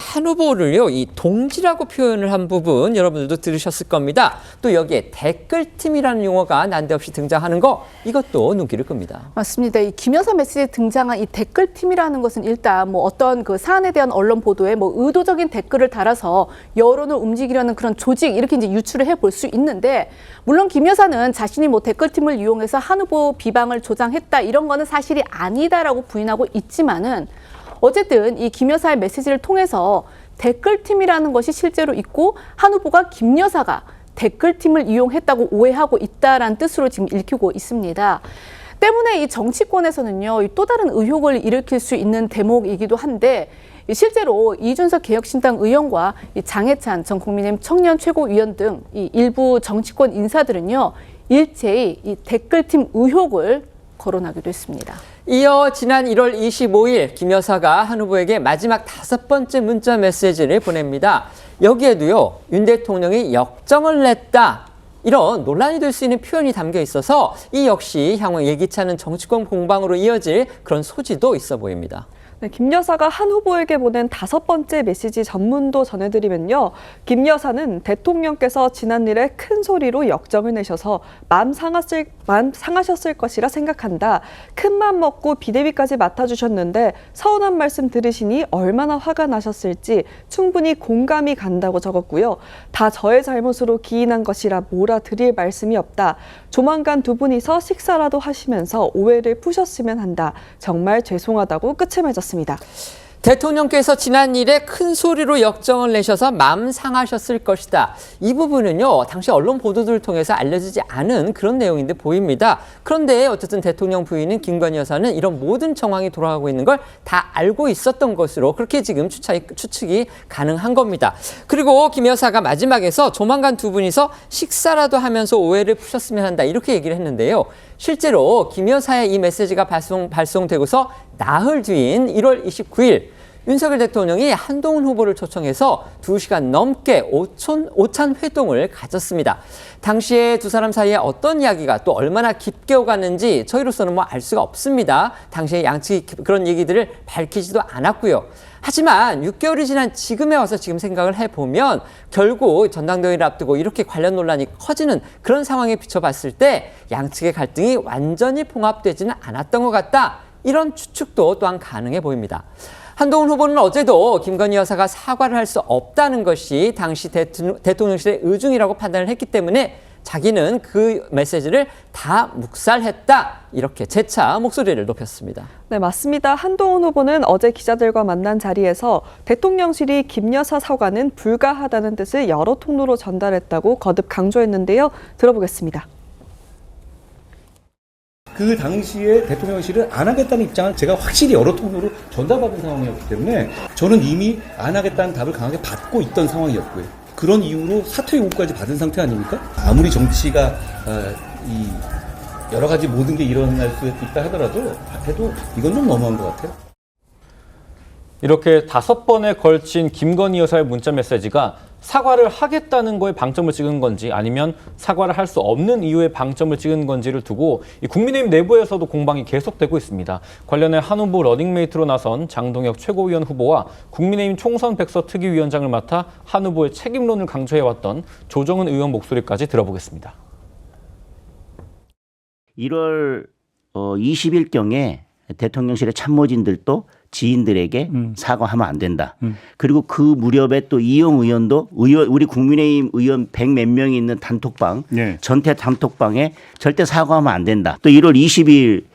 한 후보를요, 이 동지라고 표현을 한 부분 여러분들도 들으셨을 겁니다. 또 여기에 댓글팀이라는 용어가 난데없이 등장하는 거, 이것도 눈길을 끕니다. 맞습니다. 이 김 여사 메시지에 등장한 이 댓글팀이라는 것은 일단 뭐 어떤 그 사안에 대한 언론 보도에 뭐 의도적인 댓글을 달아서 여론을 움직이려는 그런 조직, 이렇게 이제 유추를 해볼 수 있는데, 물론 김 여사는 자신이 뭐 댓글팀을 이용해서 한 후보 비방을 조장했다, 이런 거는 사실이 아니다라고 부인하고 있지만은, 어쨌든 이 김 여사의 메시지를 통해서 댓글팀이라는 것이 실제로 있고 한 후보가 김 여사가 댓글팀을 이용했다고 오해하고 있다라는 뜻으로 지금 읽히고 있습니다. 때문에 이 정치권에서는요, 또 다른 의혹을 일으킬 수 있는 대목이기도 한데, 실제로 이준석 개혁신당 의원과 이 장해찬 전 국민의힘 청년 최고위원 등 이 일부 정치권 인사들은요, 일제히 이 댓글팀 의혹을 거론하기도 했습니다. 이어 지난 1월 25일 김 여사가 한 후보에게 마지막 5번째 문자 메시지를 보냅니다. 여기에도요, 윤 대통령이 역정을 냈다, 이런 논란이 될 수 있는 표현이 담겨 있어서 이 역시 향후 예기치 않은 정치권 공방으로 이어질 그런 소지도 있어 보입니다. 네, 김 여사가 한 후보에게 보낸 5번째 메시지 전문도 전해드리면요. 김 여사는 대통령께서 지난 일에 큰 소리로 역정을 내셔서 마음 상하셨을 것이라 생각한다. 큰맘 먹고 비대위까지 맡아주셨는데 서운한 말씀 들으시니 얼마나 화가 나셨을지 충분히 공감이 간다고 적었고요. 다 저의 잘못으로 기인한 것이라 몰아드릴 말씀이 없다. 조만간 두 분이서 식사라도 하시면서 오해를 푸셨으면 한다. 정말 죄송하다고 끝을 맺었습니다. 대통령께서 지난 일에 큰 소리로 역정을 내셔서 마음 상하셨을 것이다. 이 부분은요, 당시 언론 보도들을 통해서 알려지지 않은 그런 내용인데 보입니다. 그런데 어쨌든 대통령 부인인 김건희 여사는 이런 모든 정황이 돌아가고 있는 걸 다 알고 있었던 것으로 그렇게 지금 추측이 가능한 겁니다. 그리고 김 여사가 마지막에서 조만간 두 분이서 식사라도 하면서 오해를 푸셨으면 한다, 이렇게 얘기를 했는데요. 실제로 김 여사의 이 메시지가 발송되고서 나흘 뒤인 1월 29일 윤석열 대통령이 한동훈 후보를 초청해서 2시간 넘게 오찬 회동을 가졌습니다. 당시에 두 사람 사이에 어떤 이야기가 또 얼마나 깊게 오갔는지 저희로서는 뭐 알 수가 없습니다. 당시에 양측이 그런 얘기들을 밝히지도 않았고요. 하지만 6개월이 지난 지금에 와서 지금 생각을 해보면 결국 전당대회를 앞두고 이렇게 관련 논란이 커지는 그런 상황에 비춰봤을 때 양측의 갈등이 완전히 봉합되지는 않았던 것 같다, 이런 추측도 또한 가능해 보입니다. 한동훈 후보는 어제도 김건희 여사가 사과를 할 수 없다는 것이 당시 대통령실의 의중이라고 판단을 했기 때문에 자기는 그 메시지를 다 묵살했다, 이렇게 재차 목소리를 높였습니다. 네, 맞습니다. 한동훈 후보는 어제 기자들과 만난 자리에서 대통령실이 김 여사 사과는 불가하다는 뜻을 여러 통로로 전달했다고 거듭 강조했는데요. 들어보겠습니다. 그 당시에 대통령실은 안 하겠다는 입장을 제가 확실히 여러 통로로 전달받은 상황이었기 때문에 저는 이미 안 하겠다는 답을 강하게 받고 있던 상황이었고요. 그런 이유로 사퇴 요구까지 받은 상태 아닙니까? 아무리 정치가 이 여러 가지 모든 게 일어날 수 있다 하더라도 이건 좀 너무한 것 같아요. 이렇게 5번에 걸친 김건희 여사의 문자 메시지가 사과를 하겠다는 거에 방점을 찍은 건지 아니면 사과를 할 수 없는 이유에 방점을 찍은 건지를 두고 이 국민의힘 내부에서도 공방이 계속되고 있습니다. 관련해 한 후보 러닝메이트로 나선 장동혁 최고위원 후보와 국민의힘 총선 백서 특위위원장을 맡아 한 후보의 책임론을 강조해왔던 조정은 의원 목소리까지 들어보겠습니다. 1월 20일경에 대통령실의 참모진들도 지인들에게 사과하면 안 된다. 그리고 그 무렵에 또 이용 의원도 우리 국민의힘 의원 100몇 명이 있는 단톡방, 네. 전태 단톡방에 절대 사과하면 안 된다. 또 1월 20일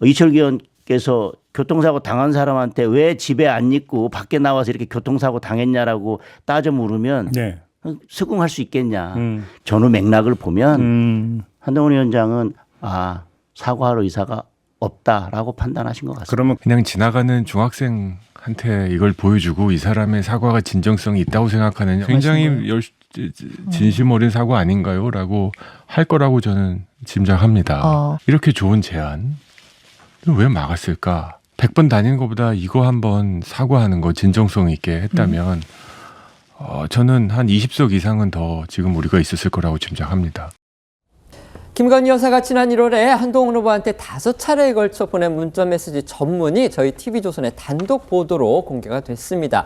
이철규 의원께서 교통사고 당한 사람한테 왜 집에 안 있고 밖에 나와서 이렇게 교통사고 당했냐라고 따져 물으면 네. 수긍할 수 있겠냐. 전후 맥락을 보면 한동훈 위원장은 사과할 의사가 없다라고 판단하신 것 같습니다. 그러면 그냥 지나가는 중학생한테 이걸 보여주고 이 사람의 사과가 진정성이 있다고 생각하느냐, 굉장히 진심 어린 사과 아닌가요? 라고 할 거라고 저는 짐작합니다. 이렇게 좋은 제안 왜 막았을까? 100번 다니는 것보다 이거 한번 사과하는 거 진정성 있게 했다면 저는 한 20석 이상은 더 지금 우리가 있었을 거라고 짐작합니다. 김건희 여사가 지난 1월에 한동훈 후보한테 5차례에 걸쳐 보낸 문자메시지 전문이 저희 TV조선의 단독 보도로 공개가 됐습니다.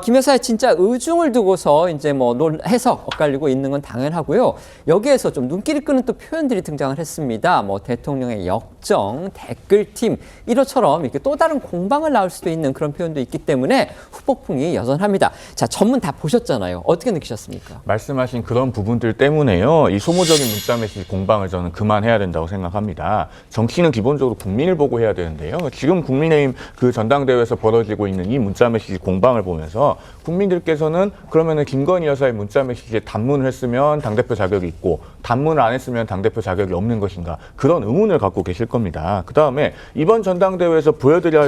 김 여사의 진짜 의중을 두고서 이제 뭐 해석 엇갈리고 있는 건 당연하고요. 여기에서 좀 눈길을 끄는 또 표현들이 등장을 했습니다. 뭐 대통령의 역정, 댓글팀 이것처럼 이렇게 또 다른 공방을 낳을 수도 있는 그런 표현도 있기 때문에 후폭풍이 여전합니다. 자, 전문 다 보셨잖아요. 어떻게 느끼셨습니까? 말씀하신 그런 부분들 때문에요. 이 소모적인 문자메시지 공방을 저는 그만해야 된다고 생각합니다. 정치는 기본적으로 국민을 보고 해야 되는데요. 지금 국민의힘 그 전당대회에서 벌어지고 있는 이 문자메시지 공방을 보면서 국민들께서는 그러면은 김건희 여사의 문자메시지에 단문을 했으면 당대표 자격이 있고 단문을 안 했으면 당대표 자격이 없는 것인가 그런 의문을 갖고 계실 겁니다. 그다음에 이번 전당대회에서 보여드려야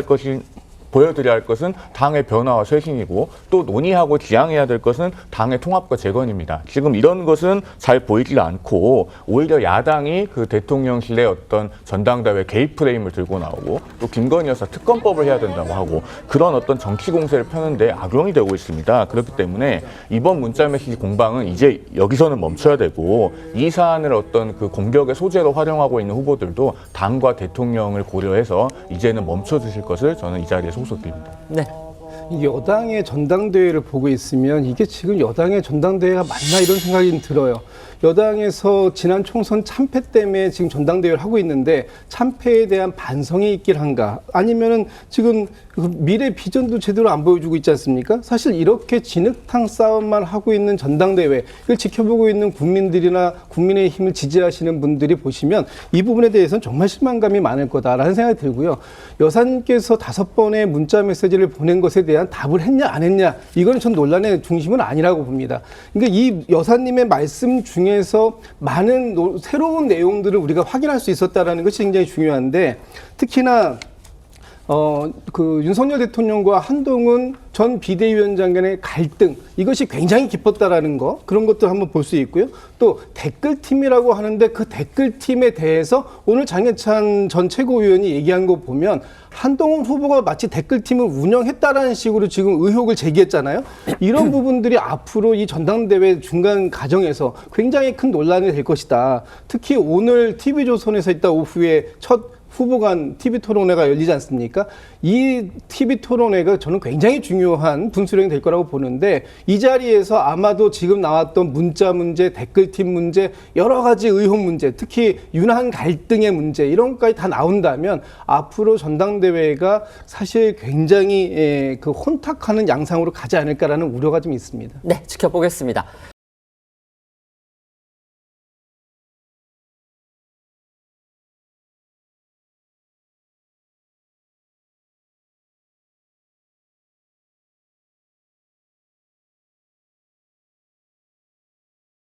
할 것은 당의 변화와 쇄신이고 또 논의하고 지향해야 될 것은 당의 통합과 재건입니다. 지금 이런 것은 잘 보이지 않고 오히려 야당이 그 대통령실의 어떤 전당대회 개입 프레임을 들고 나오고 또 김건희 여사 특검법을 해야 된다고 하고 그런 어떤 정치 공세를 펴는데 악용이 되고 있습니다. 그렇기 때문에 이번 문자메시지 공방은 이제 여기서는 멈춰야 되고 이 사안을 어떤 그 공격의 소재로 활용하고 있는 후보들도 당과 대통령을 고려해서 이제는 멈춰 주실 것을 저는 이 자리에 소속드립니다. 네. 이 여당의 전당대회를 보고 있으면 이게 지금 여당의 전당대회가 맞나 이런 생각이 들어요. 여당에서 지난 총선 참패 때문에 지금 전당대회를 하고 있는데 참패에 대한 반성이 있길 한가? 아니면은 지금 미래 비전도 제대로 안 보여주고 있지 않습니까? 사실 이렇게 진흙탕 싸움만 하고 있는 전당대회 이걸 지켜보고 있는 국민들이나 국민의힘을 지지하시는 분들이 보시면 이 부분에 대해서는 정말 실망감이 많을 거다라는 생각이 들고요. 여사님께서 5번의 문자 메시지를 보낸 것에 대한 답을 했냐 안 했냐 이거는 전 논란의 중심은 아니라고 봅니다. 그러니까 이 여사님의 말씀 중에서 많은 새로운 내용들을 우리가 확인할 수 있었다라는 것이 굉장히 중요한데 특히나 그 윤석열 대통령과 한동훈 전 비대위원장 간의 갈등 이것이 굉장히 깊었다라는 거 그런 것도 한번 볼 수 있고요. 또 댓글팀이라고 하는데 그 댓글팀에 대해서 오늘 장해찬 전 최고위원이 얘기한 거 보면 한동훈 후보가 마치 댓글팀을 운영했다라는 식으로 지금 의혹을 제기했잖아요. 이런 부분들이 앞으로 이 전당대회 중간 과정에서 굉장히 큰 논란이 될 것이다. 특히 오늘 TV조선에서 이따 오후에 첫 후보 간 TV토론회가 열리지 않습니까? 이 TV토론회가 저는 굉장히 중요한 분수령이 될 거라고 보는데 이 자리에서 아마도 지금 나왔던 문자 문제, 댓글팀 문제, 여러 가지 의혹 문제, 특히 윤한 갈등의 문제 이런 것까지 다 나온다면 앞으로 전당대회가 사실 굉장히 그 혼탁하는 양상으로 가지 않을까라는 우려가 좀 있습니다. 네, 지켜보겠습니다.